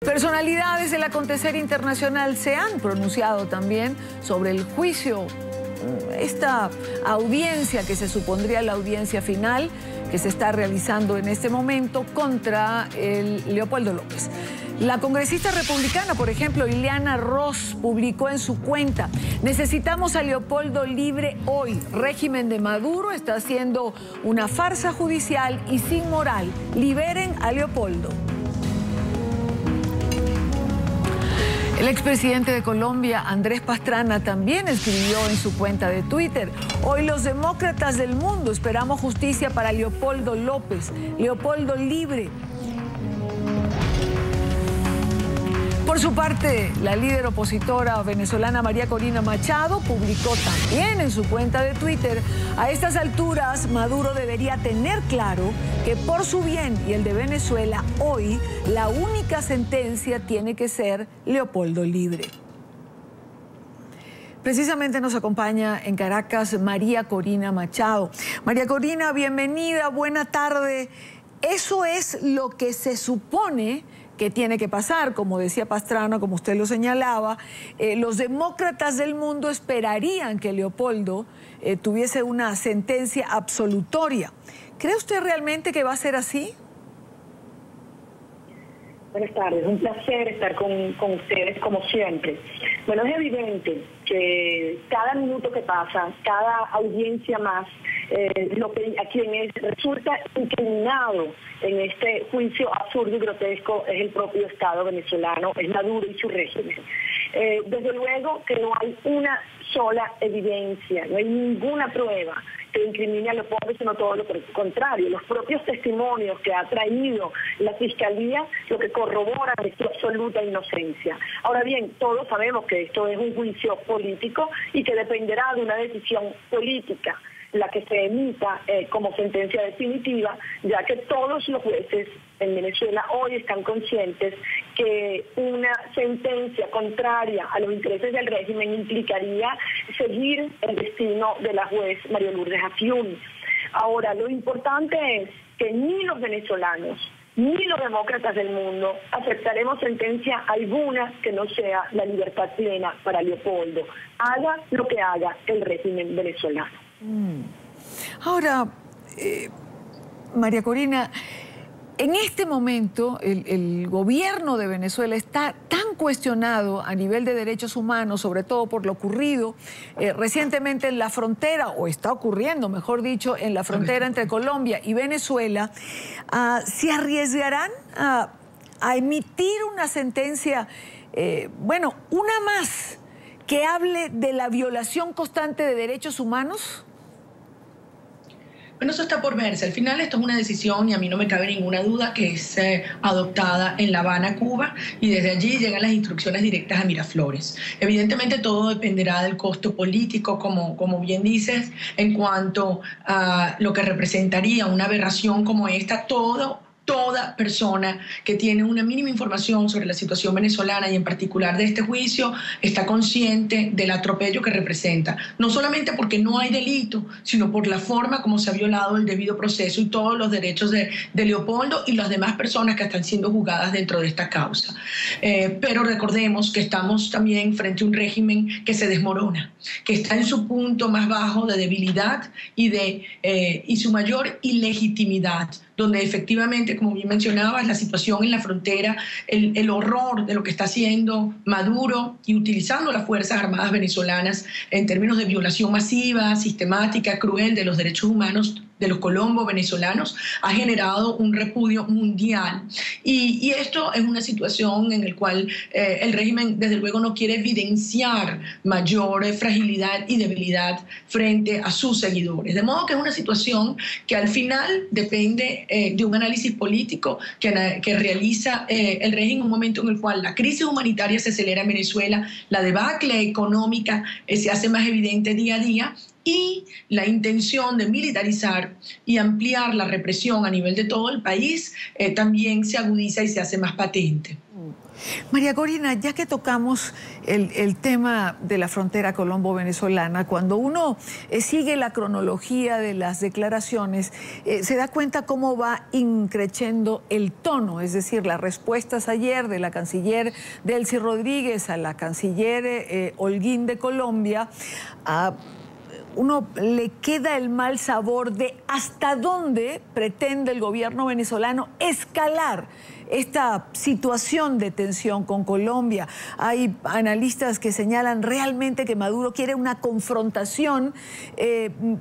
Personalidades del acontecer internacional se han pronunciado también sobre el juicio, esta audiencia que se supondría la audiencia final que se está realizando en este momento contra el Leopoldo López. La congresista republicana, por ejemplo, Ileana Ross, publicó en su cuenta: necesitamos a Leopoldo libre hoy. Régimen de Maduro está haciendo una farsa judicial y sin moral. Liberen a Leopoldo. El expresidente de Colombia, Andrés Pastrana, también escribió en su cuenta de Twitter: hoy los demócratas del mundo esperamos justicia para Leopoldo López. Leopoldo libre. Por su parte, la líder opositora venezolana María Corina Machado publicó también en su cuenta de Twitter: a estas alturas, Maduro debería tener claro que por su bien y el de Venezuela, hoy la única sentencia tiene que ser Leopoldo libre. Precisamente nos acompaña en Caracas María Corina Machado. María Corina, bienvenida, buena tarde. Eso es lo que se supone que tiene que pasar, como decía Pastrana, como usted lo señalaba. Los demócratas del mundo esperarían que Leopoldo tuviese una sentencia absolutoria. ¿Cree usted realmente que va a ser así? Buenas tardes, un placer estar con ustedes como siempre. Bueno, es evidente que cada minuto que pasa, cada audiencia más, a quienes resulta incriminado en este juicio absurdo y grotesco es el propio Estado venezolano, es Maduro y su régimen. Desde luego que no hay una sola evidencia, no hay ninguna prueba que incrimine a Leopoldo, sino todo lo contrario. Los propios testimonios que ha traído la Fiscalía lo que corroboran es su absoluta inocencia. Ahora bien, todos sabemos que esto es un juicio político y que dependerá de una decisión política la que se emita como sentencia definitiva, ya que todos los jueces en Venezuela hoy están conscientes que una sentencia contraria a los intereses del régimen implicaría seguir el destino de la juez María Lourdes Afiuni. Ahora, lo importante es que ni los venezolanos ni los demócratas del mundo aceptaremos sentencia alguna que no sea la libertad plena para Leopoldo, haga lo que haga el régimen venezolano. Ahora, María Corina, en este momento el gobierno de Venezuela está tan cuestionado a nivel de derechos humanos, sobre todo por lo ocurrido recientemente en la frontera, o está ocurriendo, mejor dicho, en la frontera entre Colombia y Venezuela. ¿Se arriesgarán a emitir una sentencia, bueno, una más, que hable de la violación constante de derechos humanos? Bueno, eso está por verse. Al final esto es una decisión, y a mí no me cabe ninguna duda, que es adoptada en La Habana, Cuba, y desde allí llegan las instrucciones directas a Miraflores. Evidentemente todo dependerá del costo político, como bien dices, en cuanto a lo que representaría una aberración como esta. Toda persona que tiene una mínima información sobre la situación venezolana y en particular de este juicio está consciente del atropello que representa, no solamente porque no hay delito, sino por la forma como se ha violado el debido proceso y todos los derechos de Leopoldo y las demás personas que están siendo juzgadas dentro de esta causa. Pero recordemos que estamos también frente a un régimen que se desmorona, que está en su punto más bajo de debilidad y su mayor ilegitimidad, donde efectivamente, como bien mencionabas, la situación en la frontera, el horror de lo que está haciendo Maduro y utilizando las Fuerzas Armadas venezolanas en términos de violación masiva, sistemática, cruel de los derechos humanos de los colombo-venezolanos, ha generado un repudio mundial. Y esto es una situación en la cual el régimen, desde luego, no quiere evidenciar mayor fragilidad y debilidad frente a sus seguidores. De modo que es una situación que al final depende de un análisis político que realiza el régimen en un momento en el cual la crisis humanitaria se acelera en Venezuela, la debacle económica se hace más evidente día a día, y la intención de militarizar y ampliar la represión a nivel de todo el país también se agudiza y se hace más patente. María Corina, ya que tocamos el tema de la frontera colombo-venezolana, cuando uno sigue la cronología de las declaraciones, se da cuenta cómo va increciendo el tono, es decir, las respuestas ayer de la canciller Delcy Rodríguez a la canciller Holguín de Colombia, uno le queda el mal sabor de hasta dónde pretende el gobierno venezolano escalar esta situación de tensión con Colombia. Hay analistas que señalan realmente que Maduro quiere una confrontación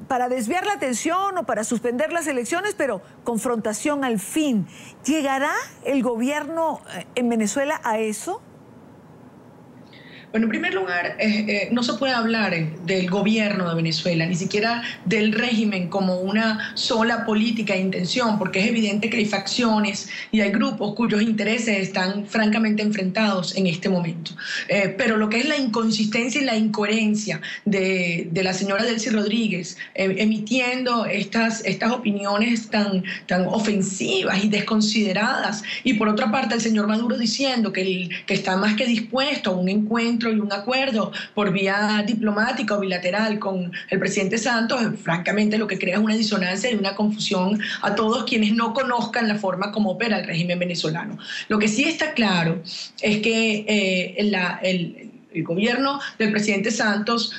para desviar la atención o para suspender las elecciones, pero confrontación al fin. ¿Llegará el gobierno en Venezuela a eso? Bueno, en primer lugar, no se puede hablar del gobierno de Venezuela, ni siquiera del régimen como una sola política e intención, porque es evidente que hay facciones y hay grupos cuyos intereses están francamente enfrentados en este momento. Pero lo que es la inconsistencia y la incoherencia de la señora Delcy Rodríguez emitiendo estas opiniones tan ofensivas y desconsideradas, y por otra parte el señor Maduro diciendo que está más que dispuesto a un encuentro y un acuerdo por vía diplomática o bilateral con el presidente Santos, francamente lo que crea es una disonancia y una confusión a todos quienes no conozcan la forma como opera el régimen venezolano. Lo que sí está claro es que el gobierno del presidente Santos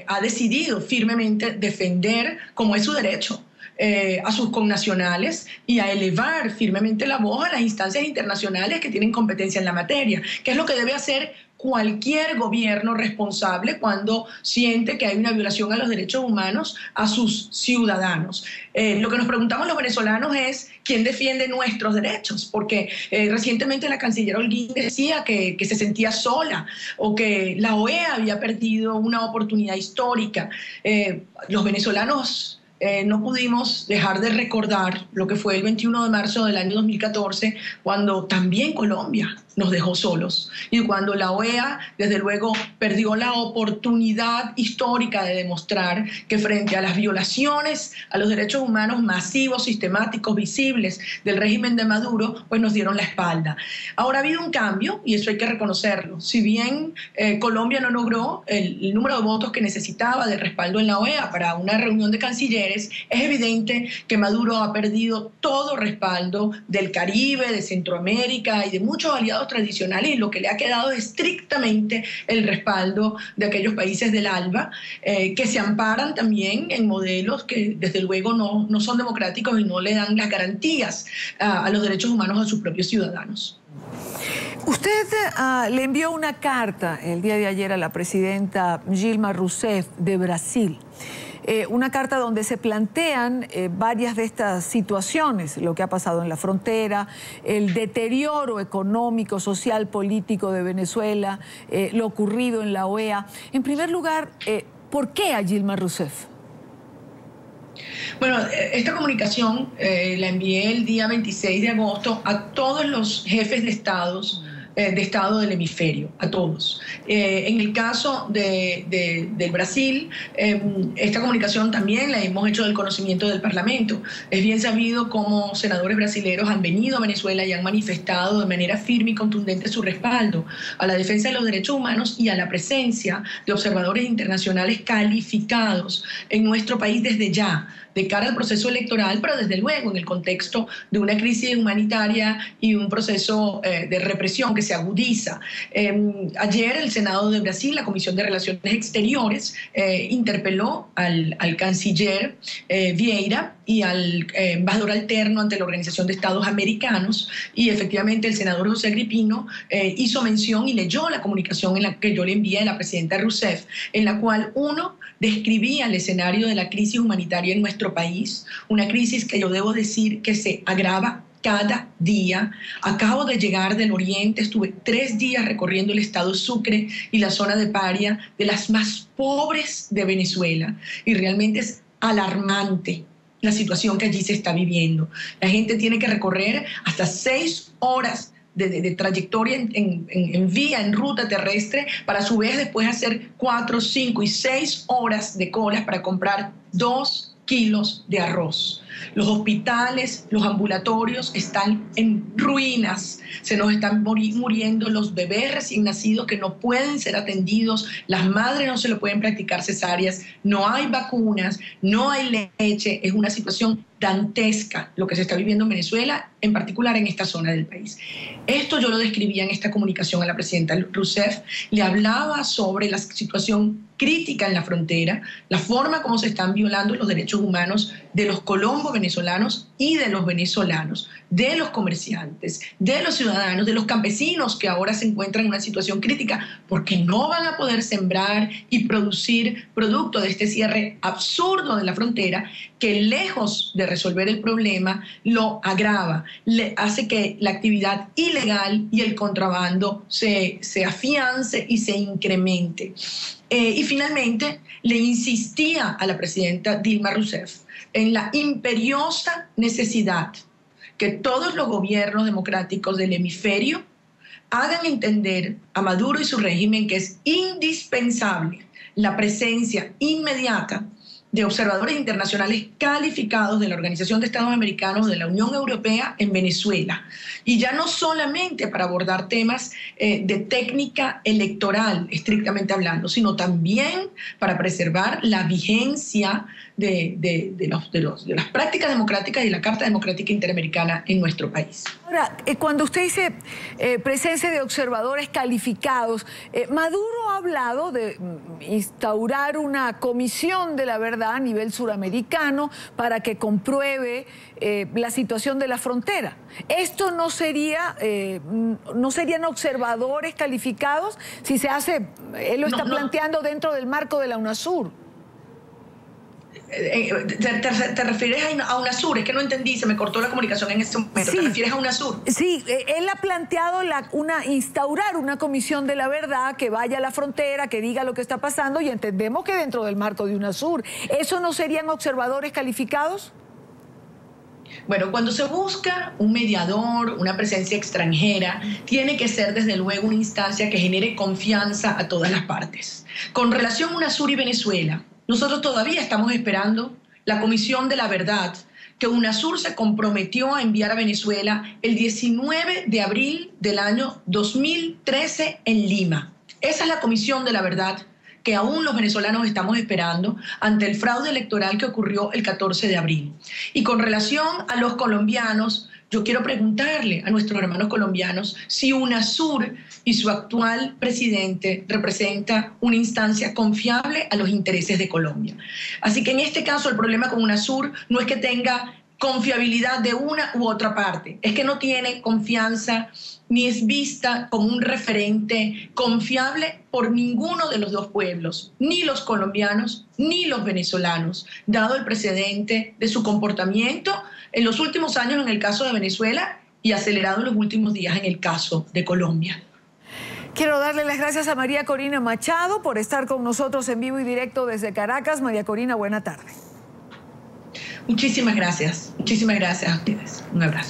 ha decidido firmemente defender, como es su derecho, a sus connacionales y a elevar firmemente la voz a las instancias internacionales que tienen competencia en la materia, que es lo que debe hacer cualquier gobierno responsable cuando siente que hay una violación a los derechos humanos a sus ciudadanos. Lo que nos preguntamos los venezolanos es quién defiende nuestros derechos, porque recientemente la canciller Holguín decía que se sentía sola o que la OEA había perdido una oportunidad histórica. Los venezolanos no pudimos dejar de recordar lo que fue el 21 de marzo del año 2014, cuando también Colombia nos dejó solos y cuando la OEA, desde luego, perdió la oportunidad histórica de demostrar que frente a las violaciones a los derechos humanos masivos, sistemáticos, visibles del régimen de Maduro, pues nos dieron la espalda. Ahora ha habido un cambio y eso hay que reconocerlo. Si bien Colombia no logró el número de votos que necesitaba de respaldo en la OEA para una reunión de cancilleres, es evidente que Maduro ha perdido todo respaldo del Caribe, de Centroamérica y de muchos aliados tradicionales, y lo que le ha quedado es estrictamente el respaldo de aquellos países del ALBA que se amparan también en modelos que desde luego no son democráticos y no le dan las garantías a los derechos humanos a sus propios ciudadanos. Usted le envió una carta el día de ayer a la presidenta Dilma Rousseff de Brasil. Una carta donde se plantean varias de estas situaciones, lo que ha pasado en la frontera, el deterioro económico, social, político de Venezuela, lo ocurrido en la OEA. En primer lugar, ¿por qué a Dilma Rousseff? Bueno, esta comunicación la envié el día 26 de agosto a todos los jefes de Estado del hemisferio, a todos. En el caso del Brasil, esta comunicación también la hemos hecho del conocimiento del Parlamento. Es bien sabido cómo senadores brasileños han venido a Venezuela y han manifestado de manera firme y contundente su respaldo a la defensa de los derechos humanos y a la presencia de observadores internacionales calificados en nuestro país desde ya, de cara al proceso electoral, pero desde luego en el contexto de una crisis humanitaria y un proceso de represión que se agudiza. Ayer el Senado de Brasil, la Comisión de Relaciones Exteriores, interpeló al canciller Vieira y al embajador alterno ante la Organización de Estados Americanos, y efectivamente el senador José Agripino hizo mención y leyó la comunicación en la que yo le envié a la presidenta Rousseff, en la cual describía el escenario de la crisis humanitaria en nuestro país, una crisis que yo debo decir que se agrava cada día. Acabo de llegar del Oriente, estuve 3 días recorriendo el estado Sucre y la zona de Paria, de las más pobres de Venezuela, y realmente es alarmante la situación que allí se está viviendo. La gente tiene que recorrer hasta 6 horas de trayectoria en vía, en ruta terrestre, para a su vez después hacer 4, 5 y 6 horas de colas para comprar 2 kilos de arroz. Los hospitales, los ambulatorios están en ruinas. Se nos están muriendo los bebés recién nacidos que no pueden ser atendidos. Las madres no se le pueden practicar cesáreas. No hay vacunas, no hay leche. Es una situación dantesca lo que se está viviendo en Venezuela, en particular en esta zona del país. Esto yo lo describía en esta comunicación a la presidenta Rousseff. Le hablaba sobre la situación crítica en la frontera, la forma como se están violando los derechos humanos de los colombos venezolanos y de los venezolanos, de los comerciantes, de los ciudadanos, de los campesinos que ahora se encuentran en una situación crítica porque no van a poder sembrar y producir producto de este cierre absurdo de la frontera que, lejos de resolver el problema, lo agrava, le hace que la actividad ilegal y el contrabando se afiance y se incremente. Y finalmente le insistía a la presidenta Dilma Rousseff en la imperiosa necesidad que todos los gobiernos democráticos del hemisferio hagan entender a Maduro y su régimen que es indispensable la presencia inmediata de observadores internacionales calificados de la Organización de Estados Americanos, de la Unión Europea en Venezuela. Y ya no solamente para abordar temas de técnica electoral, estrictamente hablando, sino también para preservar la vigencia de las prácticas democráticas y la Carta Democrática Interamericana en nuestro país. Ahora, cuando usted dice presencia de observadores calificados, Maduro ha hablado de instaurar una comisión de la verdad a nivel suramericano para que compruebe la situación de la frontera. ¿Esto no serían observadores calificados si se hace, él lo está planteando dentro del marco de la UNASUR? ¿Te refieres a UNASUR? Es que no entendí, se me cortó la comunicación en este momento. Sí, ¿te refieres a UNASUR? Sí, él ha planteado instaurar una comisión de la verdad que vaya a la frontera, que diga lo que está pasando, y entendemos que dentro del marco de UNASUR. ¿Eso no serían observadores calificados? Bueno, cuando se busca un mediador, una presencia extranjera, tiene que ser desde luego una instancia que genere confianza a todas las partes. Con relación a UNASUR y Venezuela, nosotros todavía estamos esperando la Comisión de la Verdad que UNASUR se comprometió a enviar a Venezuela el 19 de abril del año 2013 en Lima. Esa es la Comisión de la Verdad que aún los venezolanos estamos esperando ante el fraude electoral que ocurrió el 14 de abril. Y con relación a los colombianos, yo quiero preguntarle a nuestros hermanos colombianos si UNASUR y su actual presidente representa una instancia confiable a los intereses de Colombia. Así que en este caso el problema con UNASUR no es que tenga confiabilidad de una u otra parte, es que no tiene confianza ni es vista como un referente confiable por ninguno de los dos pueblos, ni los colombianos ni los venezolanos, dado el precedente de su comportamiento en los últimos años en el caso de Venezuela y acelerado en los últimos días en el caso de Colombia. Quiero darle las gracias a María Corina Machado por estar con nosotros en vivo y directo desde Caracas. María Corina, buena tarde. Muchísimas gracias a ustedes. Un abrazo.